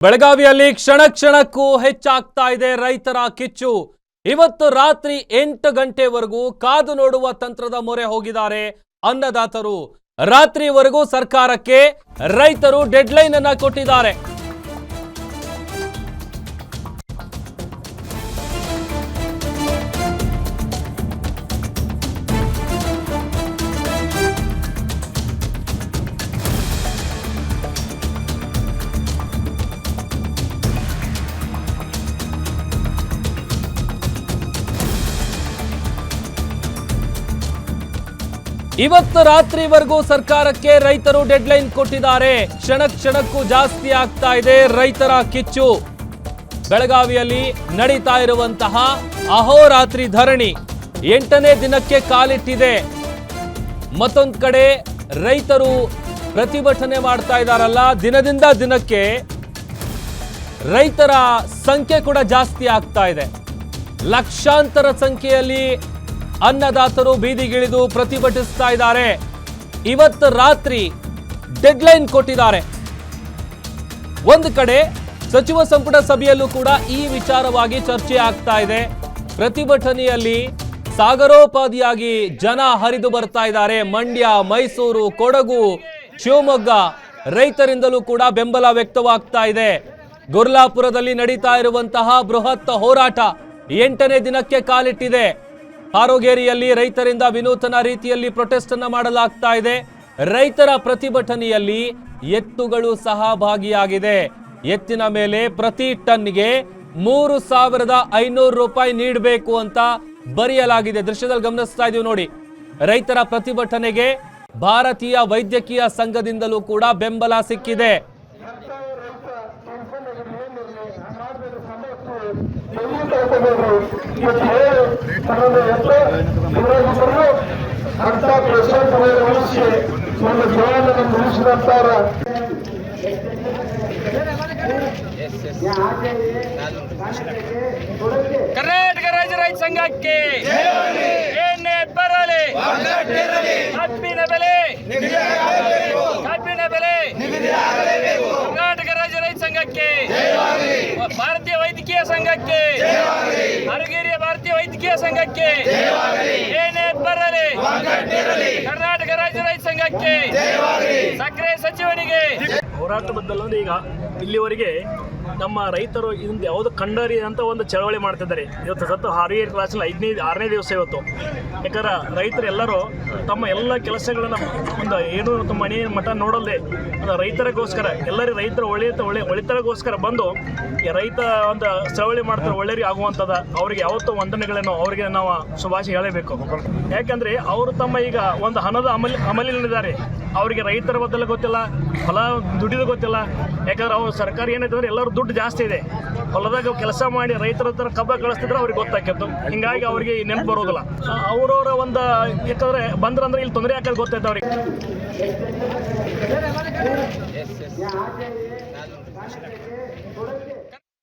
ಬೆಳಗಾವಿಯಲ್ಲಿ ಕ್ಷಣ ಕ್ಷಣಕ್ಕೂ ಹೆಚ್ಚಾಗ್ತಾ ಇದೆ ರೈತರ ಕಿಚ್ಚು. ಇವತ್ತು ರಾತ್ರಿ 8 ಗಂಟೆವರೆಗೂ ಕಾದು ನೋಡುವ ತಂತ್ರದ ಮೊರೆ ಹೋಗಿದ್ದಾರೆ ಅನ್ನದಾತರು. ರಾತ್ರಿವರೆಗೂ ಸರ್ಕಾರಕ್ಕೆ ರೈತರು ಡೆಡ್ಲೈನ್ ಅನ್ನು ಕೊಟ್ಟಿದ್ದಾರೆ. ಇವತ್ತು ರಾತ್ರಿವರೆಗೂ ಸರ್ಕಾರಕ್ಕೆ ರೈತರು ಡೆಡ್ಲೈನ್ ಕೊಟ್ಟಿದ್ದಾರೆ. ಕ್ಷಣ ಕ್ಷಣಕ್ಕೂ ಜಾಸ್ತಿ ಆಗ್ತಾ ಇದೆ ರೈತರ ಕಿಚ್ಚು. ಬೆಳಗಾವಿಯಲ್ಲಿ ನಡೀತಾ ಇರುವಂತಹ ಅಹೋರಾತ್ರಿ ಧರಣಿ 8ನೇ ದಿನಕ್ಕೆ ಕಾಲಿಟ್ಟಿದೆ. ಮತ್ತೊಂದು ಕಡೆ ರೈತರು ಪ್ರತಿಭಟನೆ ಮಾಡ್ತಾ ಇದ್ದಾರಲ್ಲ, ದಿನದಿಂದ ದಿನಕ್ಕೆ ರೈತರ ಸಂಖ್ಯೆ ಕೂಡ ಜಾಸ್ತಿ ಆಗ್ತಾ ಇದೆ. ಲಕ್ಷಾಂತರ ಸಂಖ್ಯೆಯಲ್ಲಿ ಅನ್ನದಾತರು ಬೀದಿಗಿಳಿದು ಪ್ರತಿಭಟಿಸ್ತಾ ಇದ್ದಾರೆ. ಇವತ್ತು ರಾತ್ರಿ ಡೆಡ್ಲೈನ್ ಕೊಟ್ಟಿದ್ದಾರೆ. ಒಂದು ಕಡೆ ಸಚಿವ ಸಂಪುಟ ಸಭೆಯಲ್ಲೂ ಕೂಡ ಈ ವಿಚಾರವಾಗಿ ಚರ್ಚೆ ಆಗ್ತಾ ಇದೆ. ಪ್ರತಿಭಟನೆಯಲ್ಲಿ ಸಾಗರೋಪಾದಿಯಾಗಿ ಜನ ಹರಿದು ಬರ್ತಾ ಇದ್ದಾರೆ. ಮಂಡ್ಯ, ಮೈಸೂರು, ಕೊಡಗು, ಶಿವಮೊಗ್ಗ ರೈತರಿಂದಲೂ ಕೂಡ ಬೆಂಬಲ ವ್ಯಕ್ತವಾಗ್ತಾ ಇದೆ. ಗುರ್ಲಾಪುರದಲ್ಲಿ ನಡೀತಾ ಇರುವಂತಹ ಬೃಹತ್ ಹೋರಾಟ 8ನೇ ದಿನಕ್ಕೆ ಕಾಲಿಟ್ಟಿದೆ. ಹಾರೋಗೇರಿಯಲ್ಲಿ ರೈತರಿಂದ ವಿನೂತನ ರೀತಿಯಲ್ಲಿ ಪ್ರೊಟೆಸ್ಟ್ ಅನ್ನ ಮಾಡಲಾಗ್ತಾ ಇದೆ. ರೈತರ ಪ್ರತಿಭಟನೆಯಲ್ಲಿ ಎತ್ತುಗಳು ಸಹ ಭಾಗಿಯಾಗಿದೆ. ಎತ್ತಿನ ಮೇಲೆ ಪ್ರತಿ ಟನ್ಗೆ 3,500 ರೂಪಾಯಿ ನೀಡಬೇಕು ಅಂತ ಬರೆಯಲಾಗಿದೆ. ದೃಶ್ಯದಲ್ಲಿ ಗಮನಿಸ್ತಾ ಇದೀವಿ ನೋಡಿ. ರೈತರ ಪ್ರತಿಭಟನೆಗೆ ಭಾರತೀಯ ವೈದ್ಯಕೀಯ ಸಂಘದಿಂದಲೂ ಕೂಡ ಬೆಂಬಲ ಸಿಕ್ಕಿದೆ. ಕರ್ನಾಟಕ ರಾಜ್ಯ ರೈತ ಸಂಘಕ್ಕೆ ಏನೇ ಬರಲಿ ಕಬ್ಬಿನ ಬೆಲೆ ಕರ್ನಾಟಕ ರಾಜ್ಯ ರೈತ ಸಂಘಕ್ಕೆ, ಭಾರತೀಯ ವೈದ್ಯಕೀಯ ಸಂಘಕ್ಕೆ, ಹಾರೋಗೇರಿಯ ಭಾರತೀಯ ವೈದ್ಯಕೀಯ ಸಂಘಕ್ಕೆ ಏನೇ ಬರಲಿ ಕರ್ನಾಟಕ ರಾಜ್ಯ ರೈತ ಸಂಘಕ್ಕೆ, ಸಕ್ಕರೆ ಸಚಿವನಿಗೆ ಹೋರಾಟ ಬದ್ದಲ್ಲೊಂದು ಈಗ ಇಲ್ಲಿವರೆಗೆ ನಮ್ಮ ರೈತರು ಇದೊಂದು ಯಾವುದು ಕಂಡರಿ ಅಂತ ಒಂದು ಚಳವಳಿ ಮಾಡ್ತಿದ್ದಾರೆ. ಇವತ್ತು ಸತ್ತು ಹಾರೋಗೇರಿ ಕ್ಲಾಸಲ್ಲಿ 6ನೇ ದಿವಸ ಇವತ್ತು. ಯಾಕಂದ್ರೆ ರೈತರು ಎಲ್ಲರೂ ತಮ್ಮ ಎಲ್ಲ ಕೆಲಸಗಳನ್ನು ಒಂದು ಏನು ತಮ್ಮ ಮನೆ ಮಠ ನೋಡಲ್ಲದೆ ರೈತರಿಗೋಸ್ಕರ ಎಲ್ಲರೂ ರೈತರ ಒಳಿತರಿಗೋಸ್ಕರ ಬಂದು ರೈತ ಒಂದು ಚಳವಳಿ ಮಾಡ್ತಾರೆ. ಒಳ್ಳೆಯರಿಗೆ ಆಗುವಂಥದ್ದು ಅವ್ರಿಗೆ ಯಾವತ್ತೂ ವಂದನೆಗಳನ್ನು ಅವರಿಗೆ ನಾವು ಶುಭಾಶಯ ಹೇಳಬೇಕು. ಯಾಕಂದರೆ ಅವರು ತಮ್ಮ ಈಗ ಒಂದು ಹಣದ ಅಮಲಿನಲ್ಲಿದ್ದಾರೆ. ಅವರಿಗೆ ರೈತರ ಬದಲು ಗೊತ್ತಿಲ್ಲ, ಹೊಲ ದುಡಿದು ಗೊತ್ತಿಲ್ಲ. ಯಾಕಂದ್ರೆ ಅವ್ರು ಸರ್ಕಾರ ಏನೈತೆ ಅಂದ್ರೆ ಎಲ್ಲರೂ ದುಡ್ಡು ಜಾಸ್ತಿ ಇದೆ. ಹೊಲದಾಗ ಕೆಲಸ ಮಾಡಿ ರೈತರ ಹತ್ರ ಕಬ್ಬ ಕಳಿಸ್ತಿದ್ರೆ ಅವ್ರಿಗೆ ಗೊತ್ತಾಗ್ತಿತ್ತು. ಹಿಂಗಾಗಿ ಅವ್ರಿಗೆ ನೆನಪು ಬರೋದಿಲ್ಲ. ಅವರವರ ಒಂದು ಯಾಕಂದ್ರೆ ಬಂದ್ರಂದ್ರೆ ಇಲ್ಲಿ ತೊಂದರೆ ಯಾಕಂದ್ರೆ ಗೊತ್ತೈತೆ ಅವ್ರಿಗೆ.